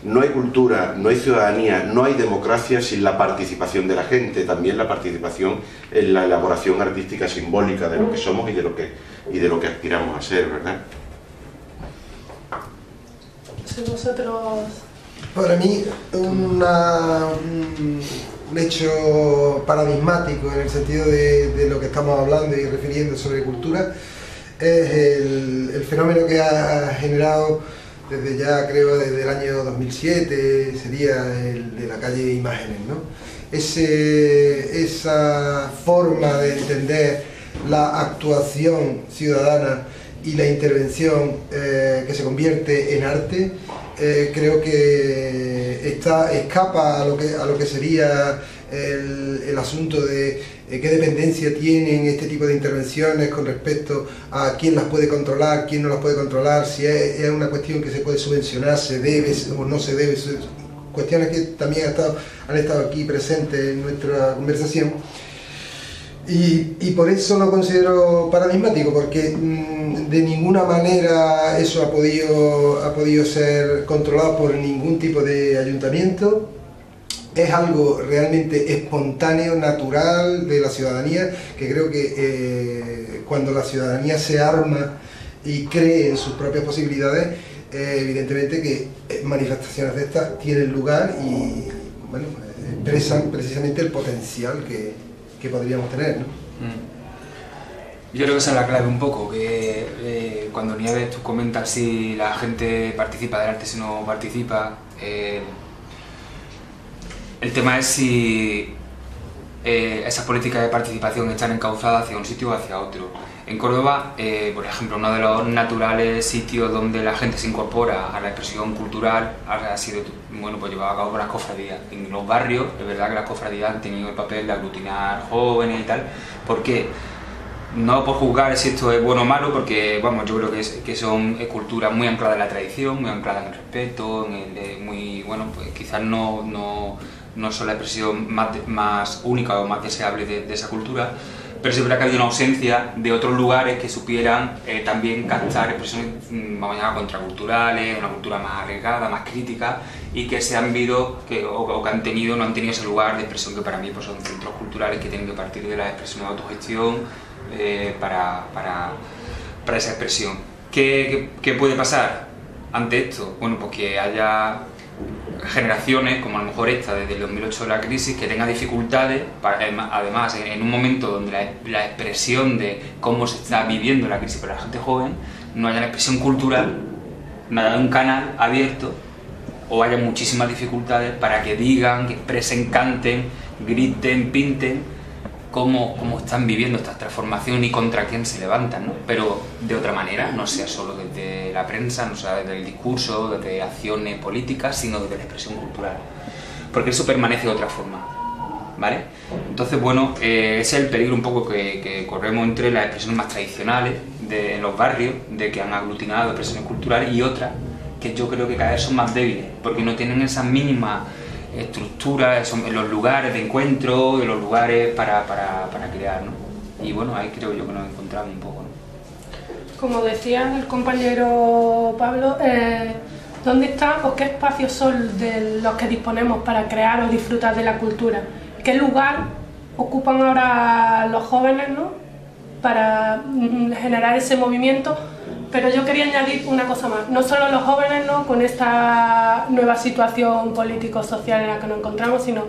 No hay cultura, no hay ciudadanía, no hay democracia sin la participación de la gente, también la participación en la elaboración artística simbólica de lo que somos y de lo que aspiramos a ser, ¿verdad? Vosotros... Para mí, un hecho paradigmático en el sentido de lo que estamos hablando y refiriendo sobre cultura es el fenómeno que ha generado desde ya, creo, desde el año 2007, sería el de la calle Imágenes, ¿no? Esa forma de entender la actuación ciudadana y la intervención que se convierte en arte, creo que escapa a lo que sería el asunto de qué dependencia tienen este tipo de intervenciones con respecto a quién las puede controlar, quién no las puede controlar, si es una cuestión que se puede subvencionar, se debe o no se debe, cuestiones que también han estado aquí presentes en nuestra conversación. Y por eso lo considero paradigmático, porque de ninguna manera eso ha podido ser controlado por ningún tipo de ayuntamiento. Es algo realmente espontáneo, natural de la ciudadanía, que creo que cuando la ciudadanía se arma y cree en sus propias posibilidades, evidentemente que manifestaciones de estas tienen lugar y, bueno, expresan precisamente el potencial que podríamos tener, ¿no? Yo creo que esa es la clave un poco, que cuando Nieves tú comentas si la gente participa del arte, si no participa, el tema es si esas políticas de participación están encauzadas hacia un sitio o hacia otro. En Córdoba, por ejemplo, uno de los naturales sitios donde la gente se incorpora a la expresión cultural ha sido, bueno, pues llevado a cabo por las cofradías. En los barrios, es verdad que las cofradías han tenido el papel de aglutinar jóvenes y tal. ¿Por qué? No por juzgar si esto es bueno o malo, porque vamos, yo creo que son culturas muy ancladas en la tradición, muy ancladas en el respeto, muy, bueno, pues quizás no son la expresión más única o más deseable de esa cultura. Pero sí es verdad que hay una ausencia de otros lugares que supieran también captar expresiones, vamos a llamar, contraculturales, una cultura más arriesgada, más crítica, y que se han visto o que han tenido, no han tenido ese lugar de expresión que para mí pues son centros culturales que tienen que partir de las expresiones de autogestión para esa expresión. ¿Qué puede pasar ante esto? Bueno, pues que haya generaciones, como a lo mejor esta, desde el 2008 de la crisis, que tenga dificultades, además en un momento donde la expresión de cómo se está viviendo la crisis para la gente joven, no haya una expresión cultural, no haya un canal abierto, o haya muchísimas dificultades para que digan, que expresen, canten, griten, pinten cómo están viviendo esta transformación y contra quién se levantan, ¿no? Pero de otra manera, no sea solo desde la prensa, no sea desde el discurso, desde acciones políticas, sino desde la expresión cultural. Porque eso permanece de otra forma, ¿vale? Entonces, bueno, ese es el peligro un poco que corremos entre las expresiones más tradicionales en los barrios, de que han aglutinado expresiones culturales, y otras que yo creo que cada vez son más débiles, porque no tienen esas mínimas estructuras, en los lugares de encuentro, de los lugares para crear, ¿no? Y bueno, ahí creo yo que nos encontramos un poco, ¿no? Como decía el compañero Pablo, ¿dónde están o qué espacios son de los que disponemos para crear o disfrutar de la cultura? ¿Qué lugar ocupan ahora los jóvenes, ¿no?, para generar ese movimiento? Pero yo quería añadir una cosa más, no solo los jóvenes, ¿no?, con esta nueva situación político-social en la que nos encontramos, sino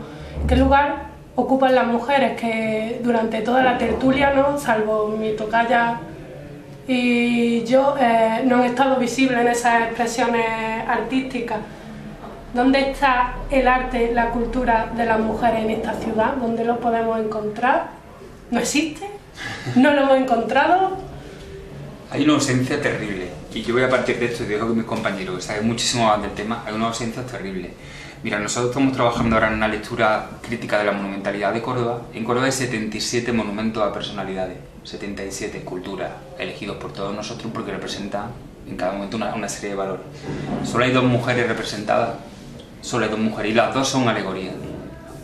qué lugar ocupan las mujeres que durante toda la tertulia, ¿no?, salvo mi tocaya y yo, no han estado visibles en esas expresiones artísticas. ¿Dónde está el arte, la cultura de las mujeres en esta ciudad? ¿Dónde lo podemos encontrar? ¿No existe? ¿No lo hemos encontrado? Hay una ausencia terrible, y yo voy a partir de esto y dejo que mis compañeros, que saben muchísimo más del tema, hay una ausencia terrible. Mira, nosotros estamos trabajando ahora en una lectura crítica de la monumentalidad de Córdoba. En Córdoba hay 77 monumentos a personalidades, 77 esculturas, elegidos por todos nosotros porque representan en cada momento una serie de valores. Solo hay 2 mujeres representadas, solo hay 2 mujeres, y las 2 son alegorías.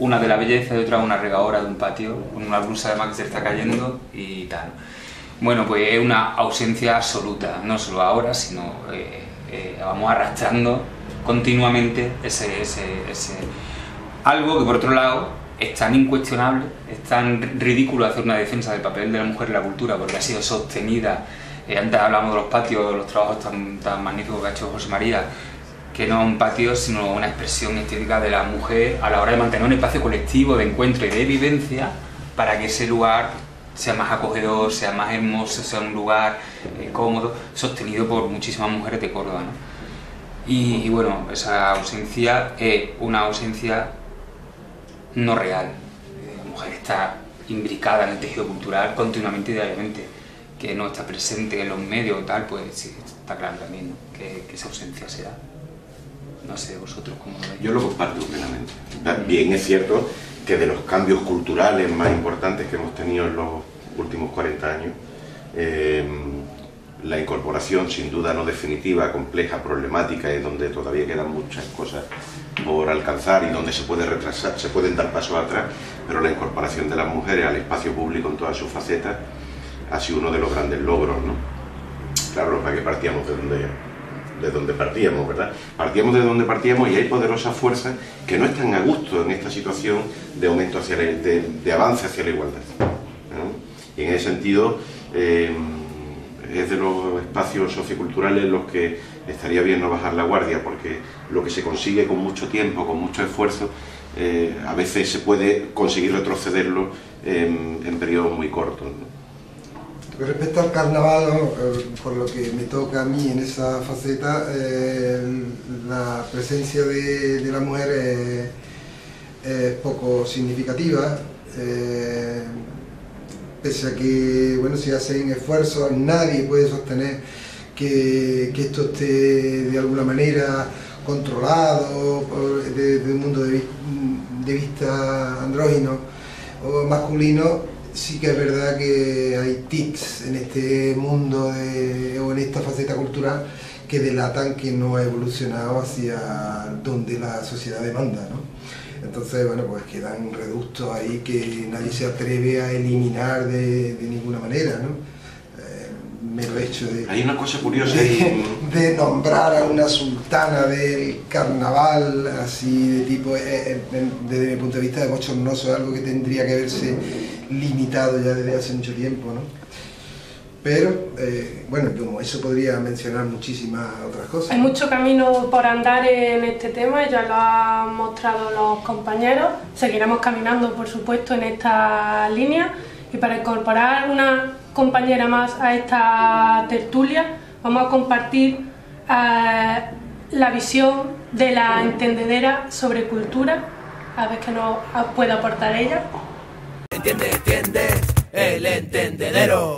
Una de la belleza y otra una regadora de un patio, con una blusa además que se está cayendo y tal. Bueno, pues es una ausencia absoluta, no solo ahora, sino vamos arrastrando continuamente algo que por otro lado es tan incuestionable, es tan ridículo hacer una defensa del papel de la mujer en la cultura porque ha sido sostenida. Antes hablábamos de los patios, los trabajos tan magníficos que ha hecho José María, que no es un patio sino una expresión estética de la mujer a la hora de mantener un espacio colectivo de encuentro y de vivencia para que ese lugar sea más acogedor, sea más hermoso, sea un lugar cómodo, sostenido por muchísimas mujeres de Córdoba, ¿no? Y bueno, esa ausencia es una ausencia no real. La mujer está imbricada en el tejido cultural continuamente y diariamente. Que no está presente en los medios o tal, pues sí, está claro también, ¿no?, que esa ausencia se da. No sé, vosotros cómo lo veis. Yo lo comparto plenamente. Bien, es cierto que de los cambios culturales más importantes que hemos tenido en los últimos 40 años, la incorporación, sin duda no definitiva, compleja, problemática, y donde todavía quedan muchas cosas por alcanzar y donde se puede retrasar, se pueden dar pasos atrás, pero la incorporación de las mujeres al espacio público en todas sus facetas ha sido uno de los grandes logros, ¿no? Claro, para que partíamos de donde partíamos, ¿verdad? Partíamos de donde partíamos y hay poderosas fuerzas que no están a gusto en esta situación de aumento de avance hacia la igualdad, ¿no? Y en ese sentido es de los espacios socioculturales en los que estaría bien no bajar la guardia, porque lo que se consigue con mucho tiempo, con mucho esfuerzo, a veces se puede conseguir retrocederlo en periodos muy cortos, ¿no? Con respecto al carnaval, por lo que me toca a mí en esa faceta, la presencia de la mujer es poco significativa. pese a que, bueno, se hacen esfuerzos, nadie puede sostener que esto esté de alguna manera controlado desde un mundo de vista andrógino o masculino. Sí que es verdad que hay tics en este mundo o en esta faceta cultural que delatan que no ha evolucionado hacia donde la sociedad demanda, ¿no? Entonces, bueno, pues quedan reductos ahí que nadie se atreve a eliminar de ninguna manera, ¿no? Mero hecho de... Hay una cosa curiosa de nombrar a una sultana del carnaval, así de tipo, desde mi punto de vista, de bochornoso, es algo que tendría que haberse limitado ya desde hace mucho tiempo, ¿no? Pero, bueno, como eso podría mencionar muchísimas otras cosas. Hay mucho camino por andar en este tema, ya lo han mostrado los compañeros. Seguiremos caminando, por supuesto, en esta línea. Y para incorporar una compañera más a esta tertulia, vamos a compartir la visión de la entendedera sobre cultura, a ver qué nos puede aportar ella. Entiende, el entendedero.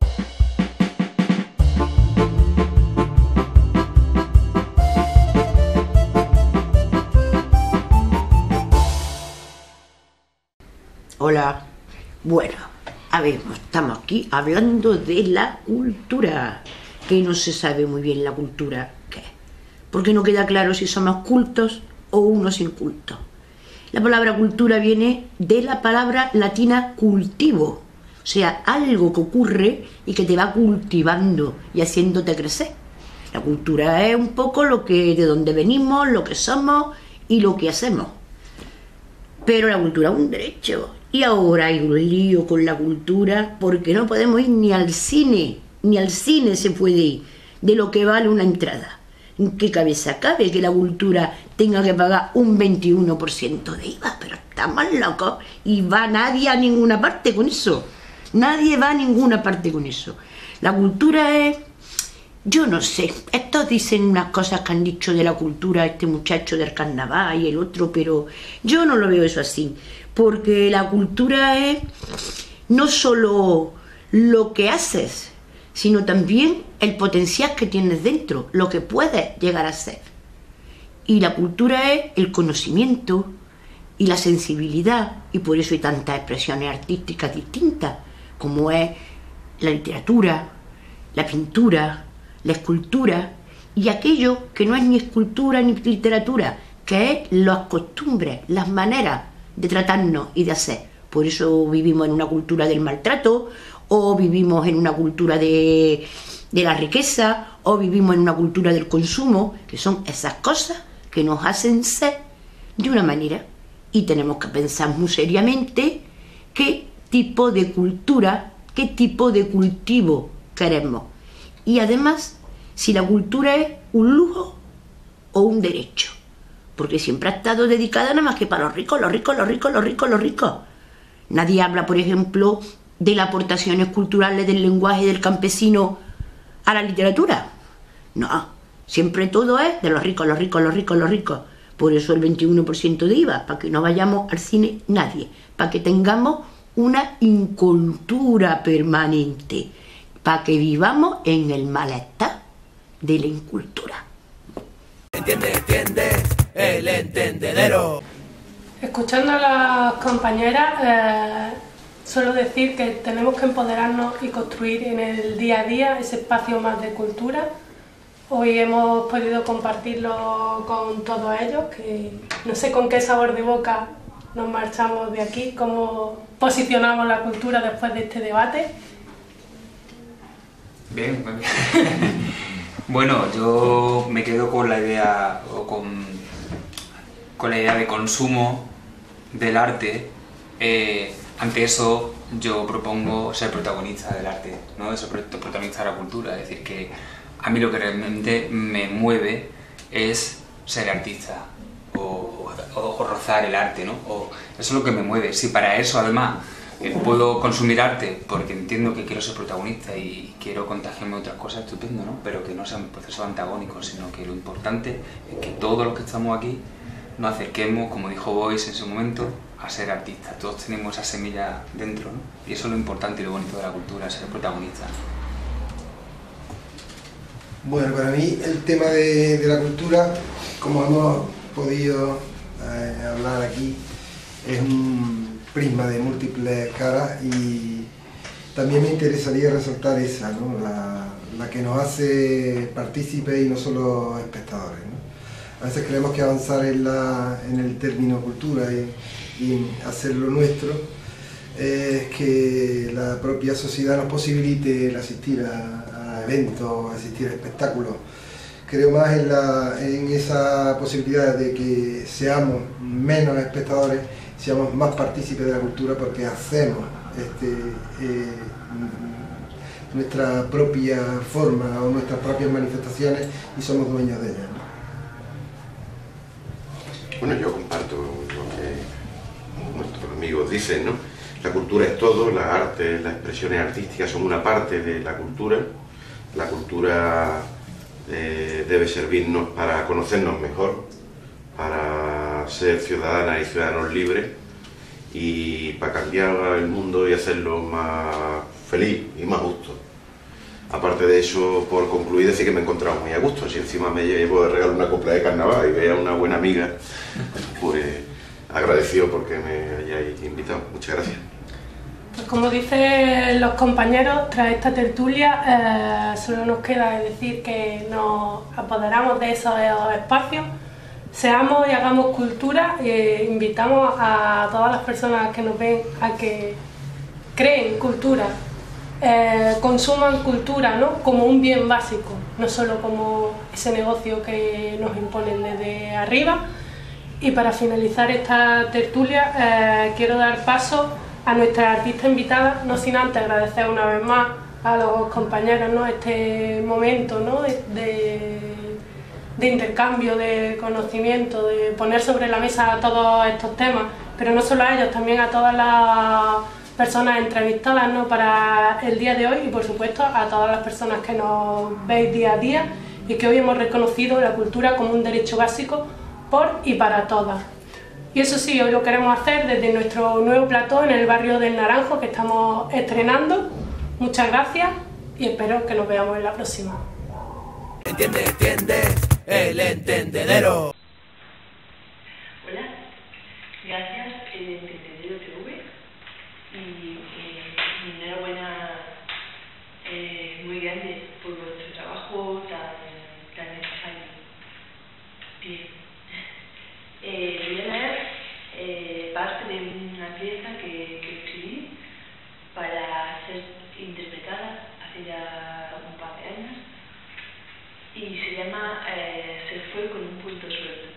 Hola. Bueno, a ver, estamos aquí hablando de la cultura, que no se sabe muy bien la cultura qué es, porque no queda claro si somos cultos o unos incultos. La palabra cultura viene de la palabra latina cultivo, o sea, algo que ocurre y que te va cultivando y haciéndote crecer. La cultura es un poco de dónde venimos, lo que somos y lo que hacemos. Pero la cultura es un derecho. Y ahora hay un lío con la cultura porque no podemos ir ni al cine se puede ir, de lo que vale una entrada. ¿En qué cabeza cabe que la cultura tenga que pagar un 21% de IVA? Pero estamos locos y va nadie a ninguna parte con eso. Nadie va a ninguna parte con eso. La cultura es... Yo no sé, estos dicen unas cosas que han dicho de la cultura este muchacho del carnaval y el otro, pero yo no lo veo eso así, porque la cultura es no solo lo que haces, sino también el potencial que tienes dentro, lo que puedes llegar a ser. Y la cultura es el conocimiento y la sensibilidad, y por eso hay tantas expresiones artísticas distintas, como es la literatura, la pintura, la escultura y aquello que no es ni escultura ni literatura, que es las costumbres, las maneras de tratarnos y de hacer. Por eso vivimos en una cultura del maltrato, o vivimos en una cultura de la riqueza, o vivimos en una cultura del consumo, que son esas cosas que nos hacen ser de una manera. Y tenemos que pensar muy seriamente qué tipo de cultura, qué tipo de cultivo queremos. Y además, si la cultura es un lujo o un derecho, porque siempre ha estado dedicada nada más que para los ricos, los ricos, los ricos, los ricos, los ricos. Nadie habla, por ejemplo, de las aportaciones culturales del lenguaje del campesino a la literatura. No, siempre todo es de los ricos, los ricos, los ricos, los ricos. Por eso el 21% de IVA, para que no vayamos al cine nadie, para que tengamos una incultura permanente, para que vivamos en el malestar de la incultura. Entiende, el entendedero. Escuchando a las compañeras, suelo decir que tenemos que empoderarnos y construir en el día a día ese espacio más de cultura. Hoy hemos podido compartirlo con todos ellos, que no sé con qué sabor de boca nos marchamos de aquí, cómo posicionamos la cultura después de este debate. Bien, muy bien. Bueno, yo me quedo con la idea, o con la idea de consumo del arte. Ante eso yo propongo ser protagonista del arte, ¿no? Ser protagonista de la cultura. Es decir, que a mí lo que realmente me mueve es ser artista o rozar el arte, ¿no? Eso es lo que me mueve. Si para eso además puedo consumir arte porque entiendo que quiero ser protagonista y quiero contagiarme otras cosas, estupendo, ¿no? Pero que no sean procesos antagónicos, sino que lo importante es que todos los que estamos aquí nos acerquemos, como dijo Boyce en su momento, a ser artistas, todos tenemos esa semilla dentro, ¿no? Y eso es lo importante y lo bonito de la cultura, ser protagonista. Bueno, para mí el tema de la cultura, como hemos podido hablar aquí, es un prisma de múltiples caras y también me interesaría resaltar esa, ¿no? La que nos hace partícipes y no solo espectadores, ¿no? A veces creemos que avanzar en el término cultura y hacerlo nuestro es que la propia sociedad nos posibilite el asistir a eventos, asistir a espectáculos. Creo más en esa posibilidad de que seamos menos espectadores, seamos más partícipes de la cultura porque hacemos nuestra propia forma o nuestras propias manifestaciones y somos dueños de ellas, ¿no? Bueno, yo comparto lo que nuestros amigos dicen, ¿no? La cultura es todo, las artes, las expresiones artísticas son una parte de la cultura. La cultura debe servirnos para conocernos mejor, para ser ciudadanas y ciudadanos libres y para cambiar el mundo y hacerlo más feliz y más justo. Aparte de eso, por concluir, decir que me he encontrado muy a gusto. Si encima me llevo de regalo una copla de carnaval y veo a una buena amiga, pues agradecido porque me hayáis invitado. Muchas gracias. Pues como dicen los compañeros, tras esta tertulia solo nos queda decir que nos apoderamos de esos espacios, seamos y hagamos cultura e invitamos a todas las personas que nos ven a que creen cultura, consuman cultura, ¿no? Como un bien básico, no solo como ese negocio que nos imponen desde arriba. Y para finalizar esta tertulia quiero dar paso a nuestra artista invitada, no sin antes agradecer una vez más a los compañeros, ¿no? Este momento, ¿no? de intercambio, de conocimiento, de poner sobre la mesa todos estos temas, pero no solo a ellos, también a todas las personas entrevistadas, ¿no? Para el día de hoy y por supuesto a todas las personas que nos veis día a día y que hoy hemos reconocido la cultura como un derecho básico por y para todas. Y eso sí, hoy lo queremos hacer desde nuestro nuevo plató en el barrio del Naranjo que estamos estrenando. Muchas gracias y espero que nos veamos en la próxima. Entiende, el entendedero. Hola, gracias el Entendedero TV y mi enhorabuena muy grande por vuestro trabajo tan necesario. Bien. Voy a leer parte de una pieza que escribí para ser interpretada hace ya un par de años y se llama Se fue con un punto suelto.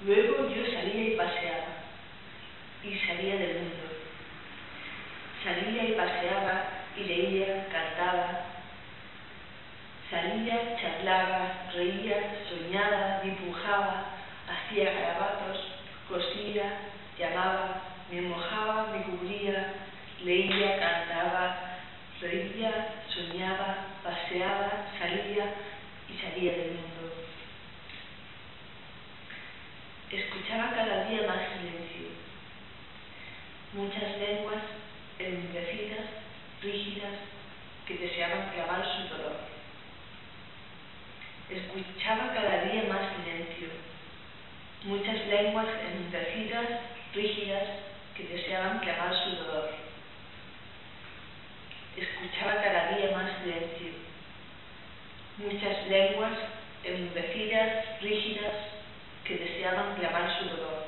Luego yo salía y paseaba, y salía del mundo. Salía y paseaba, y leía, cantaba. Salía, charlaba, reía, soñaba, dibujaba, hacía garabatos, cosía, llamaba, me mojaba, me cubría, leía, cantaba, reía, soñaba, paseaba, salía y salía del mundo. Escuchaba cada día más silencio, muchas lenguas enmudecidas, rígidas, que deseaban clavar su dolor. Escuchaba cada día más silencio, muchas lenguas enmudecidas, rígidas, que deseaban clavar su dolor. Escuchaba cada día más silencio, muchas lenguas enmudecidas, rígidas, que deseaban clavar su dolor.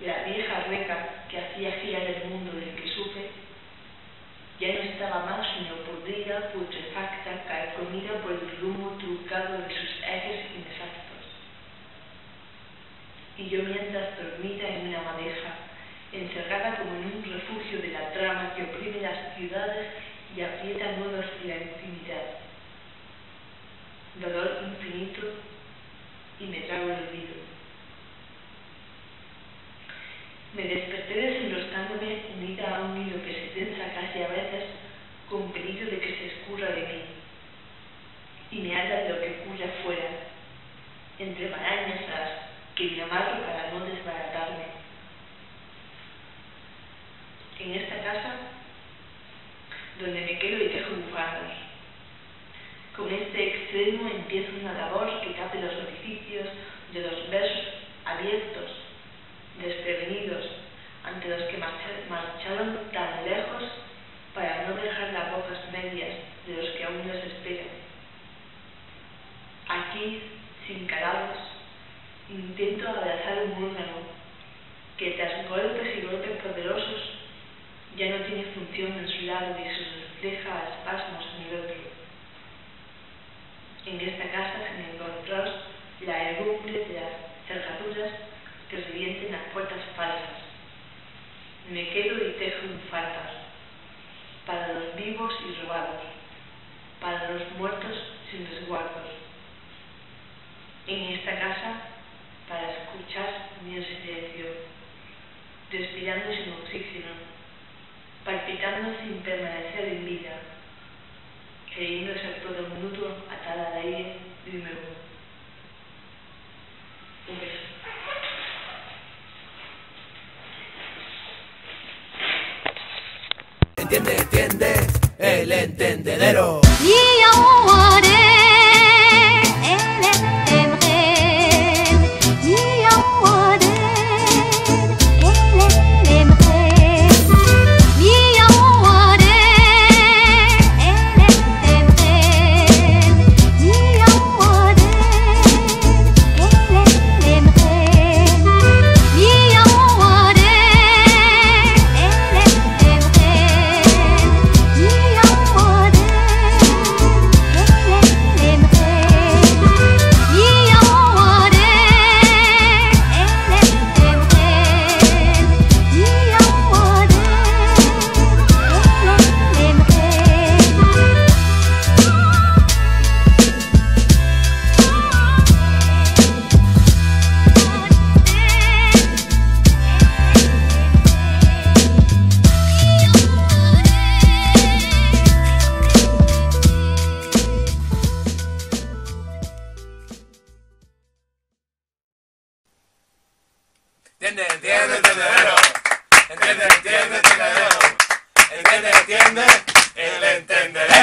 La vieja reca que hacía girar el mundo del que supe, ya no estaba más sino podrida, putrefacta, carcomida por el rumbo trucado de sus ejes inexactos. Y yo mientras dormida en una madeja, encerrada como en un refugio de la trama que oprime las ciudades y aprieta nudos de la intimidad. Dolor infinito y me trago el olvido. Me desperté desenroscándome unida a un hilo que se tensa casi a veces con peligro de que se escurra sin llamarlo para no desbaratarme. En esta casa, donde me quedo y tejo bufandas. Con este extremo empiezo una labor que tape los orificios de los versos abiertos, desprevenidos, ante los que marcharon tan lejos para no dejar las bocas medias de los que aún les esperan. Aquí, sin calados, intento abrazar un órgano que tras golpes y golpes poderosos ya no tiene función en su lado y se refleja a espasmos en el otro. En esta casa sin encontrar la herrumbre de las cerraduras que revienten las puertas falsas. Me quedo y tejo un fardas, para los vivos y robados, para los muertos sin resguardos. En esta casa, para escuchar mi silencio, respirando sin oxígeno, palpitando sin permanecer en vida, queriendo ser todo mutuo atada al aire de nuevo. Un beso. Entiende, entiende, el entendedero. Entiende, entiende, entendedero. Entiende, entiende, entendedero. Entiende, entiende, el entendedero.